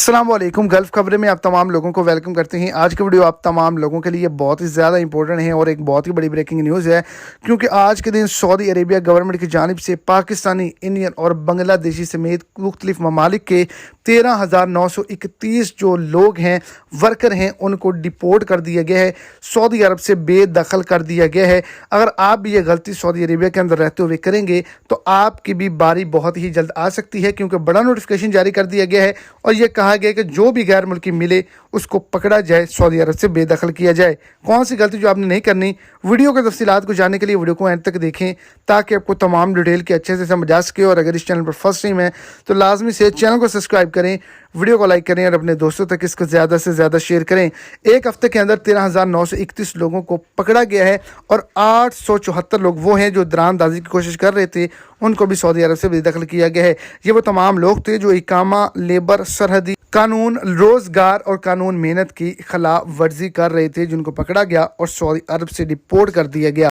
अस्सलाम वालेकुम। गल्फ खबरें में आप तमाम लोगों को वेलकम करते हैं। आज की वीडियो आप तमाम लोगों के लिए बहुत ही ज़्यादा इंपॉर्टेंट है और एक बहुत ही बड़ी ब्रेकिंग न्यूज़ है, क्योंकि आज के दिन सऊदी अरेबिया गवर्नमेंट की जानिब से पाकिस्तानी, इंडियन और बांग्लादेशी समेत मुख्तलिफ ममालिक के 13,931 जो लोग हैं, वर्कर हैं, उनको डिपोर्ट कर दिया गया है, सऊदी अरब से बेदखल कर दिया गया है। अगर आप भी ये गलती सऊदी अरेबिया के अंदर रहते हुए करेंगे तो आपकी भी बारी बहुत ही जल्द आ सकती है, क्योंकि बड़ा नोटिफिकेशन जारी कर दिया गया है और ये कहा गया कि जो भी गैर मुल्की मिले उसको पकड़ा जाए, सऊदी अरब से बेदखल किया जाए। कौन सी गलती जो आपने नहीं करनी, वीडियो के तफसीलात को जानने के लिए वीडियो को एंड तक देखें ताकि आपको तमाम डिटेल के अच्छे से समझ आ सके। और अगर इस चैनल पर फर्स्ट टाइम है तो लाजमी से चैनल को सब्सक्राइब करें, वीडियो को लाइक करें और अपने दोस्तों तक इसको ज़्यादा से ज़्यादा शेयर करें। एक हफ्ते के अंदर 13,931 लोगों को पकड़ा गया है और 874 लोग वो हैं जो दरामदाजी की कोशिश कर रहे थे, उनको भी सऊदी अरब से बेदखल किया गया है। ये वो तमाम लोग थे जो इकामा, लेबर, सरहदी कानून, रोजगार और कानून मेहनत की खिलाफ वर्जी कर रहे थे, जिनको पकड़ा गया और सऊदी अरब से डिपोर्ट कर दिया गया।